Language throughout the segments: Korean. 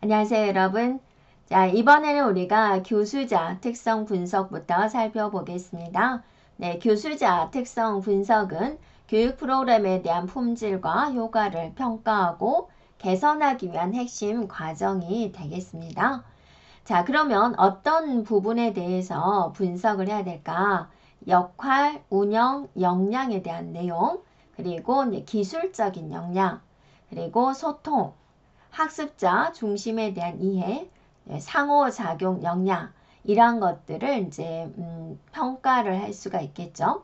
안녕하세요, 여러분. 자, 이번에는 우리가 교수자 특성 분석부터 살펴보겠습니다. 네, 교수자 특성 분석은 교육 프로그램에 대한 품질과 효과를 평가하고 개선하기 위한 핵심 과정이 되겠습니다. 자, 그러면 어떤 부분에 대해서 분석을 해야 될까? 역할, 운영, 역량에 대한 내용, 그리고 이제 기술적인 역량, 그리고 소통, 학습자 중심에 대한 이해, 상호작용 역량 이러한 것들을 이제 평가를 할 수가 있겠죠.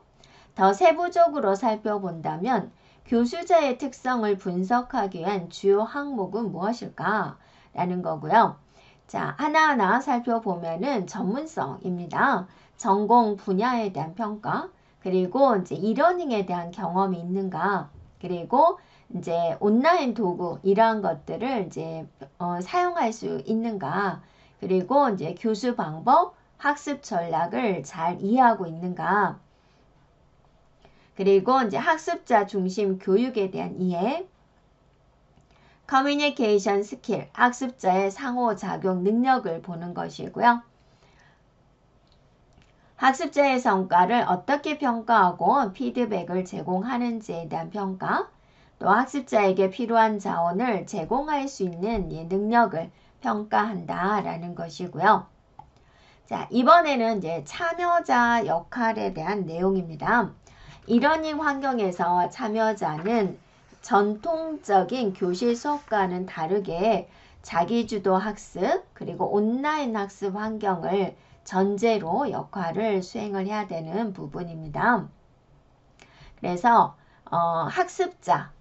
더 세부적으로 살펴본다면 교수자의 특성을 분석하기 위한 주요 항목은 무엇일까? 라는 거고요. 자, 하나하나 살펴보면은 전문성입니다. 전공 분야에 대한 평가, 그리고 이제 이러닝에 대한 경험이 있는가, 그리고 이제 온라인 도구 이러한 것들을 이제 사용할 수 있는가, 그리고 이제 교수 방법, 학습 전략을 잘 이해하고 있는가, 그리고 이제 학습자 중심 교육에 대한 이해, 커뮤니케이션 스킬, 학습자의 상호작용 능력을 보는 것이고요. 학습자의 성과를 어떻게 평가하고 피드백을 제공하는지에 대한 평가, 또 학습자에게 필요한 자원을 제공할 수 있는 능력을 평가한다라는 것이고요. 자, 이번에는 이제 참여자 역할에 대한 내용입니다. 이러닝 환경에서 참여자는 전통적인 교실 수업과는 다르게 자기주도 학습 그리고 온라인 학습 환경을 전제로 역할을 수행을 해야 되는 부분입니다. 그래서 학습자,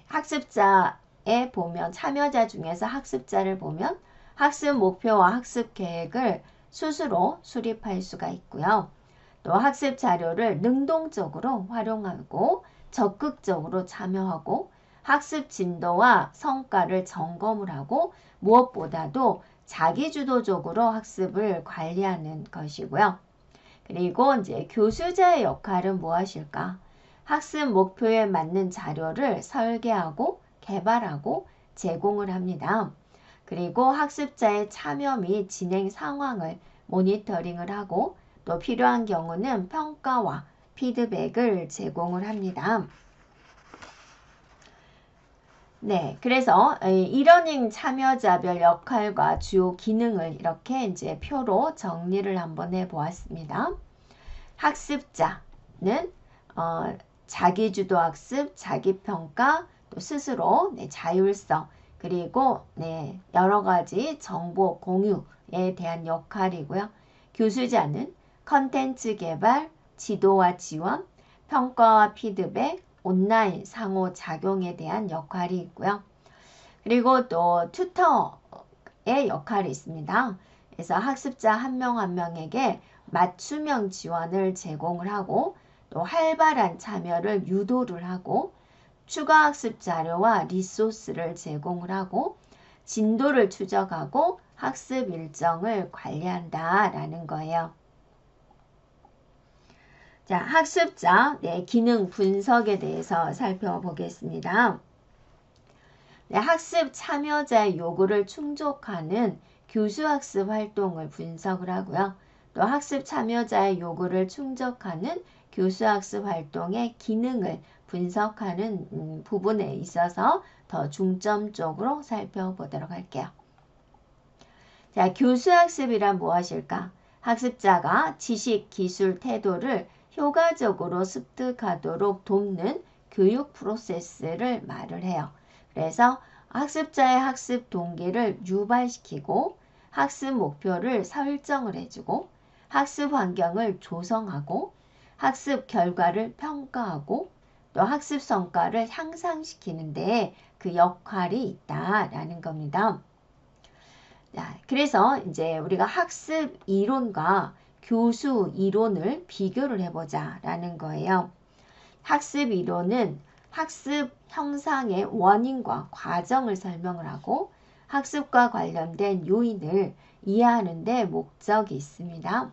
학습자에 보면 참여자 중에서 학습자를 보면 학습 목표와 학습 계획을 스스로 수립할 수가 있고요. 또 학습 자료를 능동적으로 활용하고 적극적으로 참여하고 학습 진도와 성과를 점검을 하고 무엇보다도 자기주도적으로 학습을 관리하는 것이고요. 그리고 이제 교수자의 역할은 무엇일까? 학습 목표에 맞는 자료를 설계하고 개발하고 제공을 합니다. 그리고 학습자의 참여 및 진행 상황을 모니터링을 하고 또 필요한 경우는 평가와 피드백을 제공을 합니다. 네, 그래서 이러닝 참여자별 역할과 주요 기능을 이렇게 이제 표로 정리를 한번 해보았습니다. 학습자는 자기주도 학습, 자기평가, 또 스스로 자율성, 그리고 여러 가지 정보 공유에 대한 역할이고요. 교수자는 컨텐츠 개발, 지도와 지원, 평가와 피드백, 온라인 상호작용에 대한 역할이 있고요. 그리고 또 튜터의 역할이 있습니다. 그래서 학습자 한 명 한 명에게 맞춤형 지원을 제공을 하고 또 활발한 참여를 유도를 하고 추가 학습 자료와 리소스를 제공을 하고 진도를 추적하고 학습 일정을 관리한다라는 거예요. 자, 학습자 기능 분석에 대해서 살펴보겠습니다. 학습 참여자의 요구를 충족하는 교수학습 활동을 분석을 하고요. 또 학습 참여자의 요구를 충족하는 교수학습 활동의 기능을 분석하는 부분에 있어서 더 중점적으로 살펴보도록 할게요. 자, 교수학습이란 무엇일까? 학습자가 지식, 기술, 태도를 효과적으로 습득하도록 돕는 교육 프로세스를 말을 해요. 그래서 학습자의 학습 동기를 유발시키고 학습 목표를 설정을 해주고 학습 환경을 조성하고 학습 결과를 평가하고 또 학습 성과를 향상시키는데 그 역할이 있다라는 겁니다. 자, 그래서 이제 우리가 학습 이론과 교수 이론을 비교를 해보자 라는 거예요. 학습 이론은 학습 형상의 원인과 과정을 설명을 하고 학습과 관련된 요인을 이해하는 데 목적이 있습니다.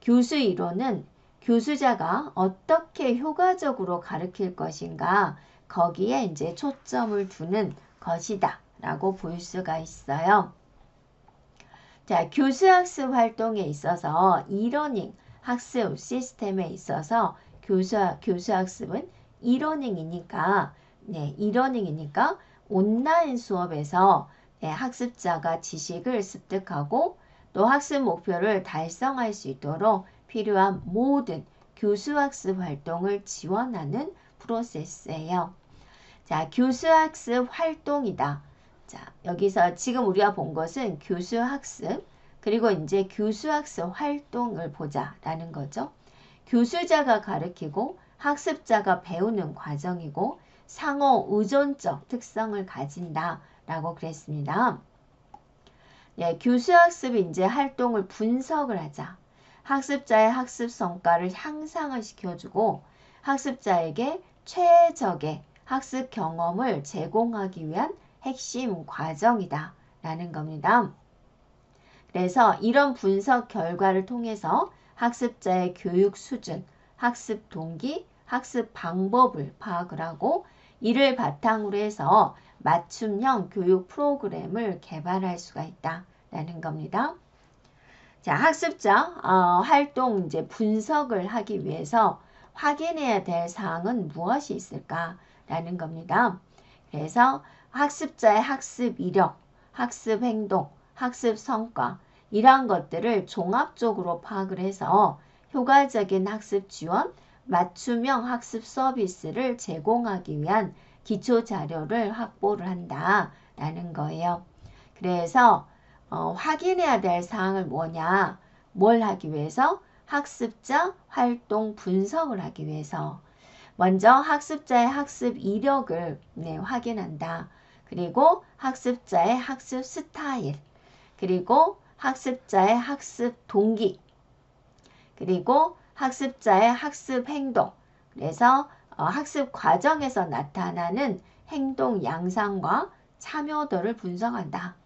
교수 이론은 교수자가 어떻게 효과적으로 가르칠 것인가 거기에 이제 초점을 두는 것이다 라고 볼 수가 있어요. 자, 교수학습 활동에 있어서 이러닝 학습 시스템에 있어서 교수학습은 이러닝이니까 온라인 수업에서 학습자가 지식을 습득하고 또 학습 목표를 달성할 수 있도록 필요한 모든 교수학습 활동을 지원하는 프로세스예요. 자, 교수학습 활동이다. 자, 여기서 지금 우리가 본 것은 교수학습, 그리고 이제 교수학습 활동을 보자라는 거죠. 교수자가 가르치고 학습자가 배우는 과정이고 상호 의존적 특성을 가진다라고 그랬습니다. 네, 교수학습 이제 활동을 분석을 하자. 학습자의 학습 성과를 향상을 시켜주고 학습자에게 최적의 학습 경험을 제공하기 위한 핵심 과정이다 라는 겁니다. 그래서 이런 분석 결과를 통해서 학습자의 교육 수준, 학습 동기, 학습 방법을 파악을 하고 이를 바탕으로 해서 맞춤형 교육 프로그램을 개발할 수가 있다 라는 겁니다. 자, 학습자 활동 이제 분석을 하기 위해서 확인해야 될 사항은 무엇이 있을까 라는 겁니다. 그래서 학습자의 학습 이력, 학습 행동, 학습 성과 이러한 것들을 종합적으로 파악을 해서 효과적인 학습 지원, 맞춤형 학습 서비스를 제공하기 위한 기초 자료를 확보를 한다라는 거예요. 그래서 확인해야 될 사항을 뭐냐? 뭘 하기 위해서? 학습자 활동 분석을 하기 위해서. 먼저 학습자의 학습 이력을 확인한다. 그리고 학습자의 학습 스타일, 그리고 학습자의 학습 동기, 그리고 학습자의 학습 행동. 그래서 학습 과정에서 나타나는 행동 양상과 참여도를 분석한다.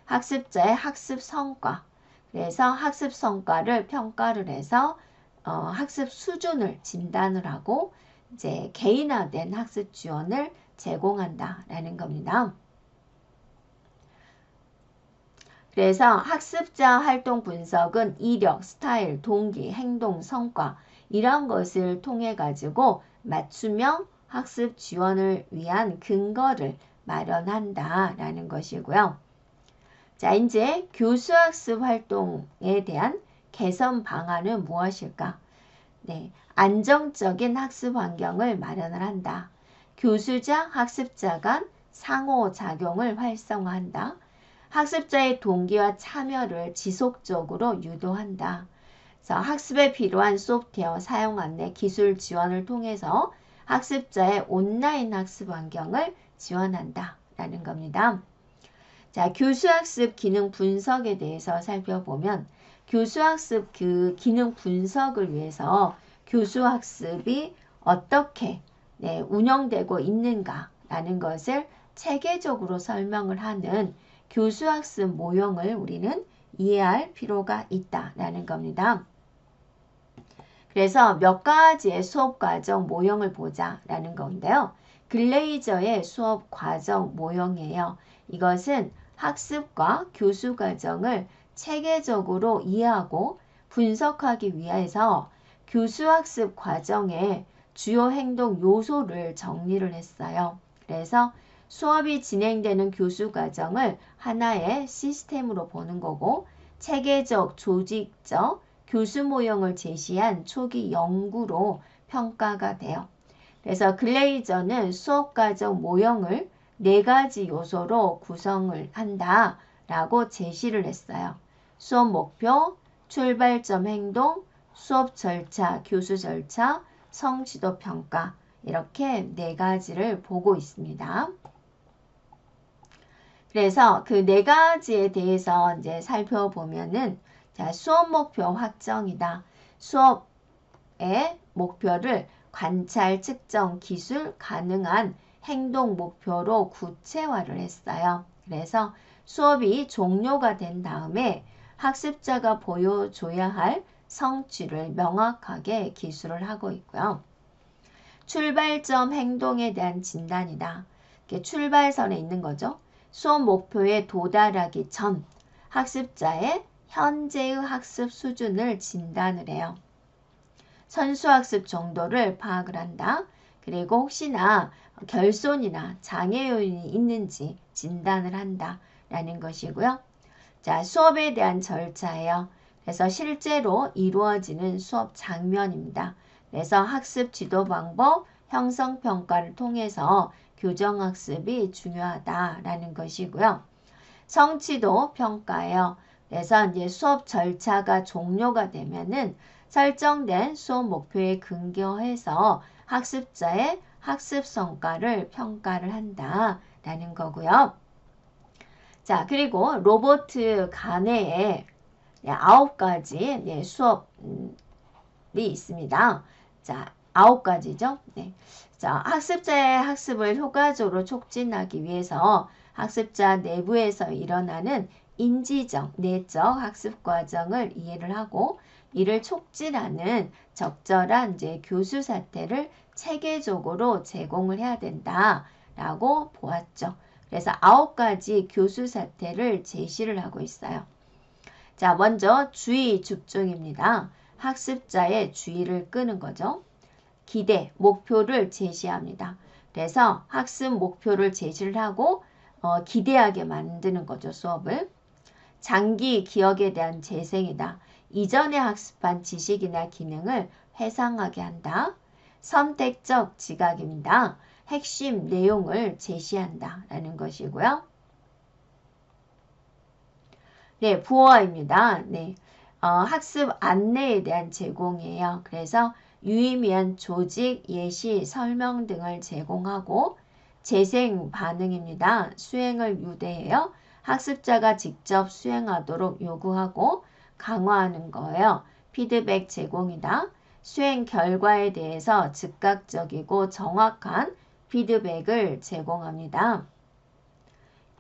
학습자의 학습 성과. 그래서 학습 성과를 평가를 해서 학습 수준을 진단을 하고 이제 개인화된 학습 지원을 제공한다라는 겁니다. 그래서 학습자 활동 분석은 이력, 스타일, 동기, 행동, 성과 이런 것을 통해 가지고 맞춤형 학습 지원을 위한 근거를 마련한다라는 것이고요. 자, 이제 교수학습 활동에 대한 개선 방안은 무엇일까? 네, 안정적인 학습 환경을 마련을 한다. 교수자, 학습자 간 상호작용을 활성화한다. 학습자의 동기와 참여를 지속적으로 유도한다. 그래서 학습에 필요한 소프트웨어 사용 안내 기술 지원을 통해서 학습자의 온라인 학습 환경을 지원한다 라는 겁니다. 자, 교수학습 기능 분석에 대해서 살펴보면 교수학습 그 기능 분석을 위해서 교수학습이 어떻게 운영되고 있는가라는 것을 체계적으로 설명을 하는 교수학습 모형을 우리는 이해할 필요가 있다라는 겁니다. 그래서 몇 가지의 수업과정 모형을 보자라는 건데요. 글레이저의 수업과정 모형이에요. 이것은 학습과 교수 과정을 체계적으로 이해하고 분석하기 위해서 교수학습 과정의 주요 행동 요소를 정리를 했어요. 그래서 수업이 진행되는 교수 과정을 하나의 시스템으로 보는 거고 체계적, 조직적 교수 모형을 제시한 초기 연구로 평가가 돼요. 그래서 글레이저는 수업 과정 모형을 4가지 요소로 구성을 한다라고 제시를 했어요. 수업 목표, 출발점 행동, 수업 절차, 교수 절차, 성취도 평가 이렇게 4가지를 보고 있습니다. 그래서 그 4가지에 대해서 이제 살펴보면은 자, 수업 목표 확정이다. 수업의 목표를 관찰, 측정, 기술 가능한 행동 목표로 구체화를 했어요. 그래서 수업이 종료가 된 다음에 학습자가 보여줘야 할 성취를 명확하게 기술을 하고 있고요. 출발점 행동에 대한 진단이다. 출발선에 있는 거죠. 수업 목표에 도달하기 전 학습자의 현재의 학습 수준을 진단을 해요. 선수학습 정도를 파악을 한다. 그리고 혹시나 결손이나 장애 요인이 있는지 진단을 한다. 라는 것이고요. 자, 수업에 대한 절차예요. 그래서 실제로 이루어지는 수업 장면입니다. 그래서 학습 지도 방법, 형성 평가를 통해서 교정학습이 중요하다라는 것이고요. 성취도 평가예요. 그래서 이제 수업 절차가 종료가 되면은 설정된 수업 목표에 근거해서 학습자의 학습 성과를 평가를 한다라는 거고요. 자, 그리고 로버트 가네의 9가지 수업이 있습니다. 자, 9가지죠. 네. 자, 학습자의 학습을 효과적으로 촉진하기 위해서 학습자 내부에서 일어나는 인지적, 내적 학습 과정을 이해를 하고 이를 촉진하는 적절한 교수 사태를 체계적으로 제공을 해야 된다라고 보았죠. 그래서 9가지 교수 사태를 제시를 하고 있어요. 자, 먼저 주의 집중입니다. 학습자의 주의를 끄는 거죠. 기대, 목표를 제시합니다. 그래서 학습 목표를 제시를 하고 기대하게 만드는 거죠, 수업을. 장기 기억에 대한 재생이다. 이전에 학습한 지식이나 기능을 회상하게 한다. 선택적 지각입니다. 핵심 내용을 제시한다 라는 것이고요. 네, 부어입니다. 네, 학습 안내에 대한 제공이에요. 그래서 유의미한 조직, 예시, 설명 등을 제공하고 재생 반응입니다. 수행을 유도해요. 학습자가 직접 수행하도록 요구하고 강화하는 거예요. 피드백 제공이다. 수행 결과에 대해서 즉각적이고 정확한 피드백을 제공합니다.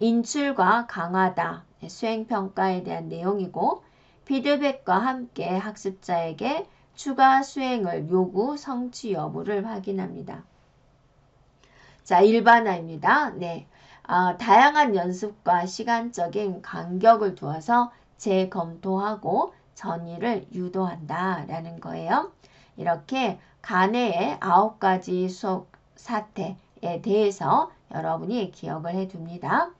인출과 강화다. 수행평가에 대한 내용이고 피드백과 함께 학습자에게 추가 수행을 요구, 성취 여부를 확인합니다. 자, 일반화입니다. 네, 다양한 연습과 시간적인 간격을 두어서 재검토하고 전이를 유도한다 라는 거예요. 이렇게 간해의 9가지 수업 사태에 대해서 여러분이 기억을 해둡니다.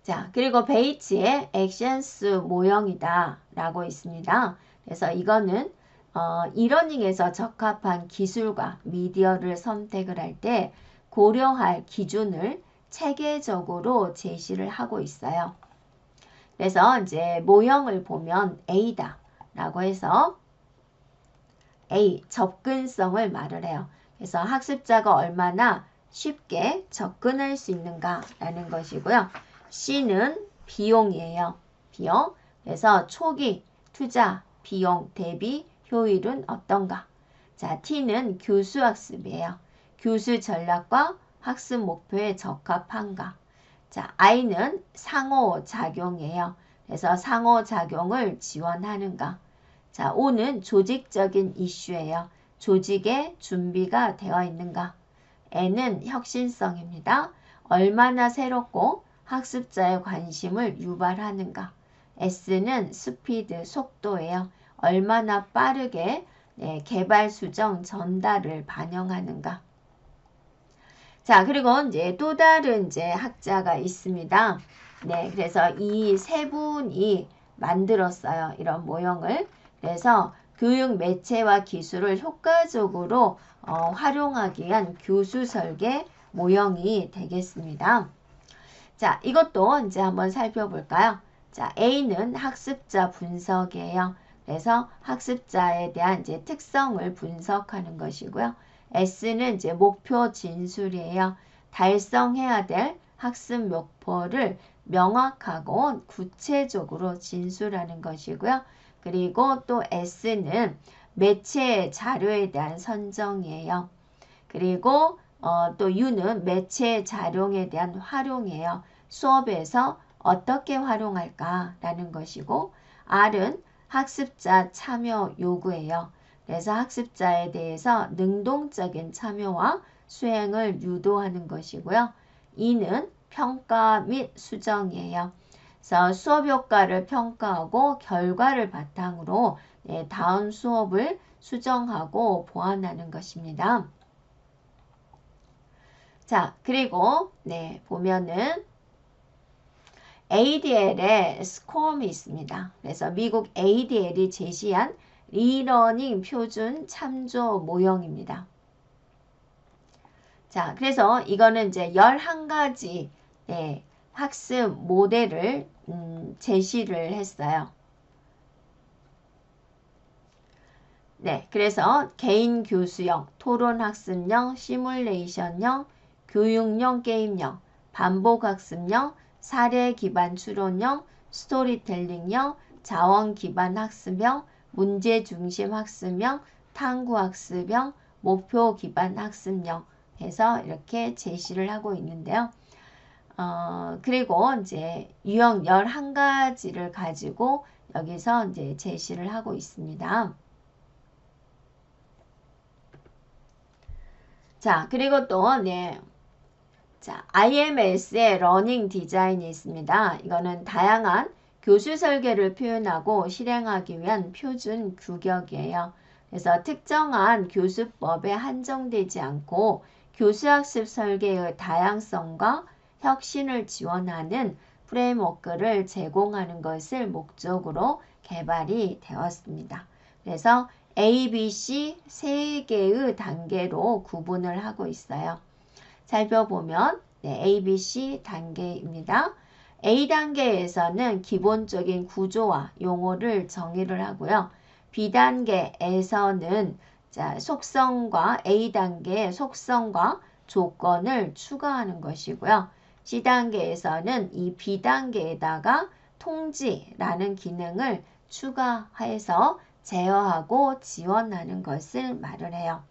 자, 그리고 베이츠의 액션스 모형이다 라고 있습니다. 그래서 이거는 이러닝에서 적합한 기술과 미디어를 선택을 할 때 고려할 기준을 체계적으로 제시를 하고 있어요. 그래서 이제 모형을 보면 A다 라고 해서 A, 접근성을 말을 해요. 그래서 학습자가 얼마나 쉽게 접근할 수 있는가 라는 것이고요. C는 비용이에요. 비용. 그래서 초기, 투자, 비용, 대비, 효율은 어떤가? 자, T는 교수학습이에요. 교수 전략과 학습 목표에 적합한가? 자, I는 상호작용이에요. 그래서 상호작용을 지원하는가? 자, O는 조직적인 이슈예요. 조직의 준비가 되어 있는가? N은 혁신성입니다. 얼마나 새롭고 학습자의 관심을 유발하는가? S는 스피드, 속도예요. 얼마나 빠르게 개발 수정 전달을 반영하는가? 자, 그리고 이제 또 다른 학자가 있습니다. 네, 그래서 이 세 분이 만들었어요. 이런 모형을. 그래서 교육 매체와 기술을 효과적으로 활용하기 위한 교수 설계 모형이 되겠습니다. 자, 이것도 이제 한번 살펴볼까요? 자, A는 학습자 분석이에요. 그래서 학습자에 대한 특성을 분석하는 것이고요. S는 목표 진술이에요. 달성해야 될 학습 목표를 명확하고 구체적으로 진술하는 것이고요. 그리고 또 S는 매체 자료에 대한 선정이에요. 그리고 또 U는 매체 자료에 대한 활용이에요. 수업에서 어떻게 활용할까라는 것이고 R은 학습자 참여 요구예요. 그래서 학습자에 대해서 능동적인 참여와 수행을 유도하는 것이고요. E는 평가 및 수정이에요. 그래서 수업 효과를 평가하고 결과를 바탕으로 다음 수업을 수정하고 보완하는 것입니다. 자, 그리고 보면은 ADL에 스콤이 있습니다. 그래서 미국 ADL이 제시한 리러닝 표준 참조 모형입니다. 자, 그래서 이거는 이제 11가지 학습 모델을 제시를 했어요. 그래서 개인 교수형, 토론 학습형, 시뮬레이션형, 교육용 게임형, 반복 학습형, 사례 기반 추론형, 스토리텔링형, 자원 기반 학습형, 문제 중심 학습형, 탐구 학습형, 목표 기반 학습형 해서 이렇게 제시를 하고 있는데요. 그리고 이제 유형 11가지를 가지고 여기서 이제 제시를 하고 있습니다. 자, 그리고 또 자, IMS의 러닝 디자인이 있습니다. 이거는 다양한 교수 설계를 표현하고 실행하기 위한 표준 규격이에요. 그래서 특정한 교수법에 한정되지 않고 교수학습 설계의 다양성과 혁신을 지원하는 프레임워크를 제공하는 것을 목적으로 개발이 되었습니다. 그래서 A, B, C 3개의 단계로 구분을 하고 있어요. 살펴보면 A, B, C 단계입니다. A단계에서는 기본적인 구조와 용어를 정의를 하고요. B단계에서는 속성과 A단계의 속성과 조건을 추가하는 것이고요. C단계에서는 이 B단계에다가 통지라는 기능을 추가해서 제어하고 지원하는 것을 말을 해요.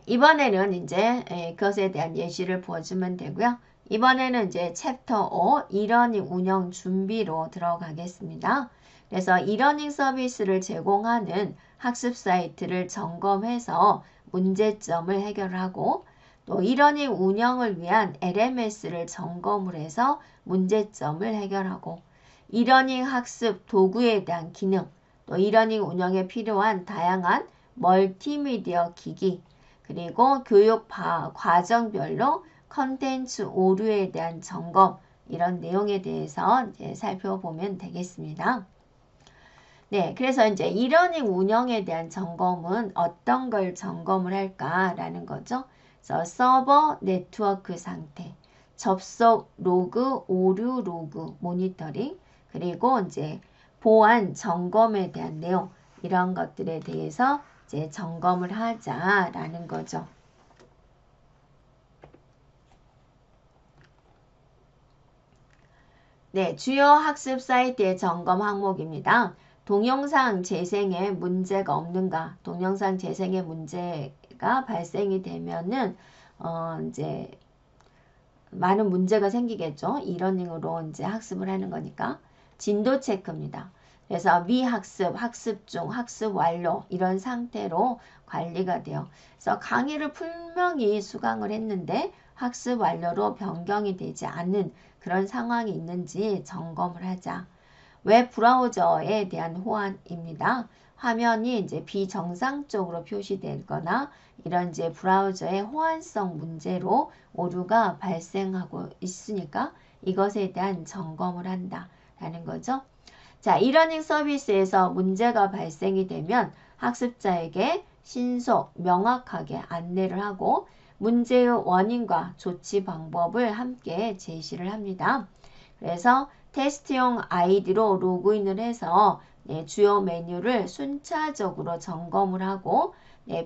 이번에는 이제 그것에 대한 예시를 보여주면 되고요. 이번에는 이제 챕터 5 이러닝 운영 준비로 들어가겠습니다. 그래서 이러닝 서비스를 제공하는 학습 사이트를 점검해서 문제점을 해결하고 또 이러닝 운영을 위한 LMS를 점검을 해서 문제점을 해결하고 이러닝 학습 도구에 대한 기능 또 이러닝 운영에 필요한 다양한 멀티미디어 기기 그리고 교육 과정별로 컨텐츠 오류에 대한 점검 이런 내용에 대해서 이제 살펴보면 되겠습니다. 그래서 이제 이러닝 운영에 대한 점검은 어떤 걸 점검을 할까라는 거죠. 그래서 서버 네트워크 상태, 접속 로그, 오류 로그, 모니터링, 그리고 이제 보안 점검에 대한 내용 이런 것들에 대해서 이제 점검을 하자라는 거죠. 주요 학습 사이트의 점검 항목입니다. 동영상 재생에 문제가 없는가? 동영상 재생에 문제가 발생이 되면은 이제 많은 문제가 생기겠죠. 이러닝으로 이제 학습을 하는 거니까. 진도 체크입니다. 그래서 미학습, 학습 중, 학습 완료 이런 상태로 관리가 돼요. 그래서 강의를 분명히 수강을 했는데 학습 완료로 변경이 되지 않는 그런 상황이 있는지 점검을 하자. 웹 브라우저에 대한 호환입니다. 화면이 이제 비정상적으로 표시되거나 이런 이제 브라우저의 호환성 문제로 오류가 발생하고 있으니까 이것에 대한 점검을 한다라는 거죠. 자, 이러닝 서비스에서 문제가 발생이 되면 학습자에게 신속, 명확하게 안내를 하고 문제의 원인과 조치 방법을 함께 제시를 합니다. 그래서 테스트용 아이디로 로그인을 해서 주요 메뉴를 순차적으로 점검을 하고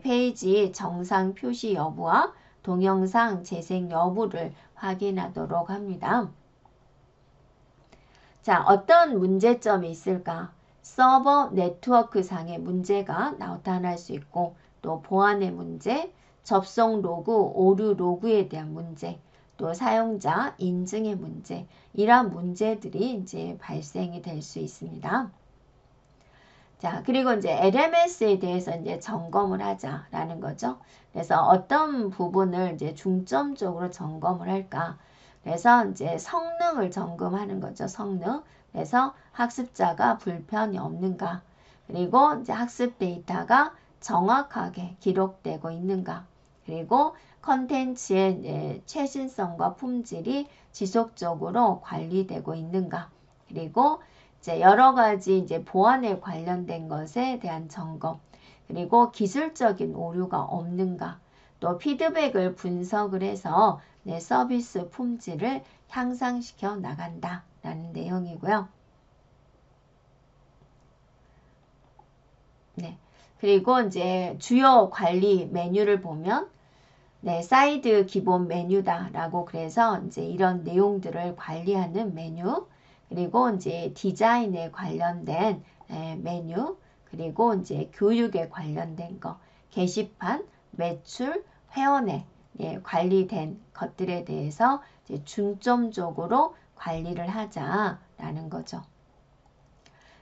페이지 정상 표시 여부와 동영상 재생 여부를 확인하도록 합니다. 자, 어떤 문제점이 있을까? 서버 네트워크 상의 문제가 나타날 수 있고 또 보안의 문제, 접속 로그, 오류 로그에 대한 문제, 또 사용자 인증의 문제 이러한 문제들이 이제 발생이 될 수 있습니다. 자, 그리고 이제 LMS에 대해서 이제 점검을 하자라는 거죠. 그래서 어떤 부분을 이제 중점적으로 점검을 할까? 그래서 이제 성능을 점검하는 거죠. 성능. 그래서 학습자가 불편이 없는가? 그리고 이제 학습 데이터가 정확하게 기록되고 있는가? 그리고 컨텐츠의 최신성과 품질이 지속적으로 관리되고 있는가? 그리고 이제 여러 가지 이제 보안에 관련된 것에 대한 점검, 그리고 기술적인 오류가 없는가, 또 피드백을 분석을 해서 내 서비스 품질을 향상시켜 나간다라는 내용이고요. 네. 그리고 이제 주요 관리 메뉴를 보면 네, 사이드 기본 메뉴다라고 그래서 이제 이런 내용들을 관리하는 메뉴, 그리고 이제 디자인에 관련된 메뉴, 그리고 이제 교육에 관련된 거, 게시판, 매출, 회원에 관리된 것들에 대해서 이제 중점적으로 관리를 하자라는 거죠.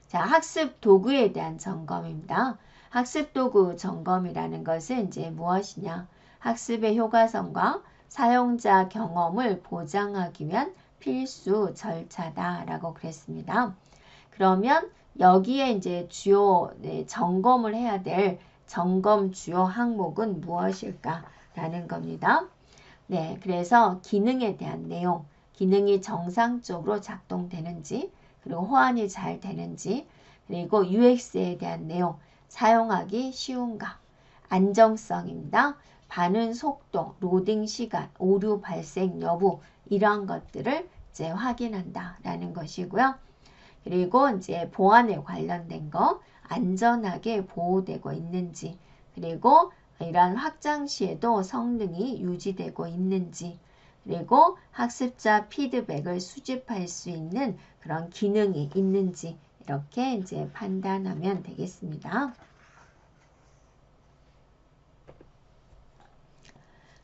자, 학습 도구에 대한 점검입니다. 학습 도구 점검이라는 것은 이제 무엇이냐? 학습의 효과성과 사용자 경험을 보장하기 위한 필수 절차다라고 그랬습니다. 그러면 여기에 이제 주요 점검을 해야 될 점검 주요 항목은 무엇일까라는 겁니다. 네, 그래서 기능에 대한 내용, 기능이 정상적으로 작동되는지, 그리고 호환이 잘 되는지, 그리고 UX에 대한 내용, 사용하기 쉬운가, 안정성입니다. 반응 속도, 로딩 시간, 오류 발생 여부 이런 것들을 이제 확인한다라는 것이고요. 그리고 이제 보안에 관련된 거, 안전하게 보호되고 있는지, 그리고 이러한 확장 시에도 성능이 유지되고 있는지, 그리고 학습자 피드백을 수집할 수 있는 그런 기능이 있는지 이렇게 이제 판단하면 되겠습니다.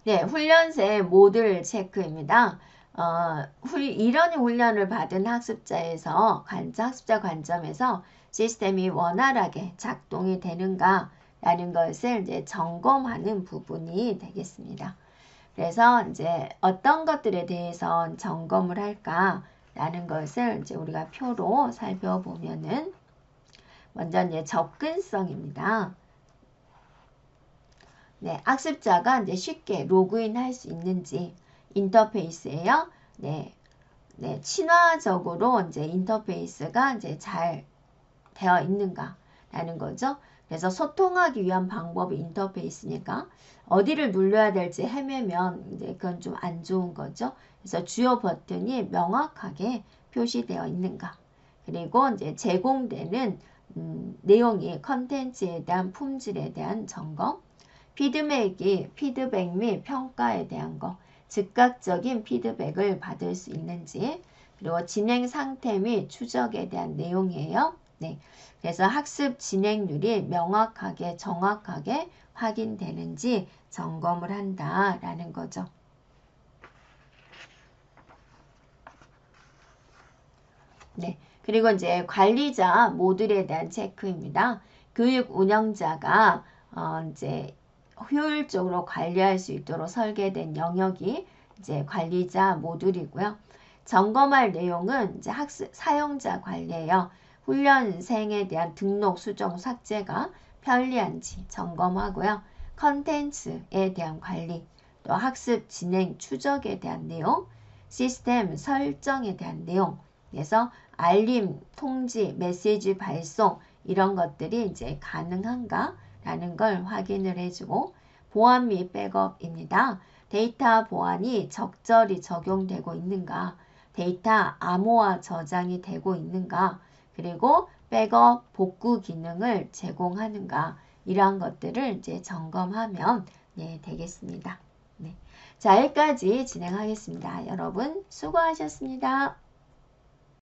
네, 훈련세 모듈 체크입니다. 이런 훈련을 받은 학습자 관점에서 시스템이 원활하게 작동이 되는가 라는 것을 이제 점검하는 부분이 되겠습니다. 그래서 이제 어떤 것들에 대해서 점검을 할까 라는 것을 이제 우리가 표로 살펴보면은 먼저 이제 접근성입니다. 네, 학습자가 이제 쉽게 로그인 할 수 있는지 인터페이스예요. 네, 친화적으로 이제 인터페이스가 이제 잘 되어 있는가라는 거죠. 그래서 소통하기 위한 방법이 인터페이스니까 어디를 눌러야 될지 헤매면 이제 그건 좀 안 좋은 거죠. 그래서 주요 버튼이 명확하게 표시되어 있는가. 그리고 이제 제공되는 내용이 컨텐츠에 대한 품질에 대한 점검, 피드백 및 평가에 대한 거, 즉각적인 피드백을 받을 수 있는지, 그리고 진행 상태 및 추적에 대한 내용이에요. 네, 그래서 학습 진행률이 명확하게 정확하게 확인되는지 점검을 한다라는 거죠. 네, 그리고 이제 관리자 모듈에 대한 체크입니다. 교육 운영자가 이제 효율적으로 관리할 수 있도록 설계된 영역이 이제 관리자 모듈이고요. 점검할 내용은 이제 사용자 관리예요. 훈련생에 대한 등록, 수정, 삭제가 편리한지 점검하고요. 컨텐츠에 대한 관리, 또 학습 진행, 추적에 대한 내용, 시스템 설정에 대한 내용, 그래서 알림, 통지, 메시지 발송 이런 것들이 이제 가능한가? 라는 걸 확인을 해주고 보안 및 백업입니다. 데이터 보안이 적절히 적용되고 있는가, 데이터 암호화 저장이 되고 있는가, 그리고 백업 복구 기능을 제공하는가 이러한 것들을 이제 점검하면 되겠습니다. 네. 자, 여기까지 진행하겠습니다. 여러분 수고하셨습니다.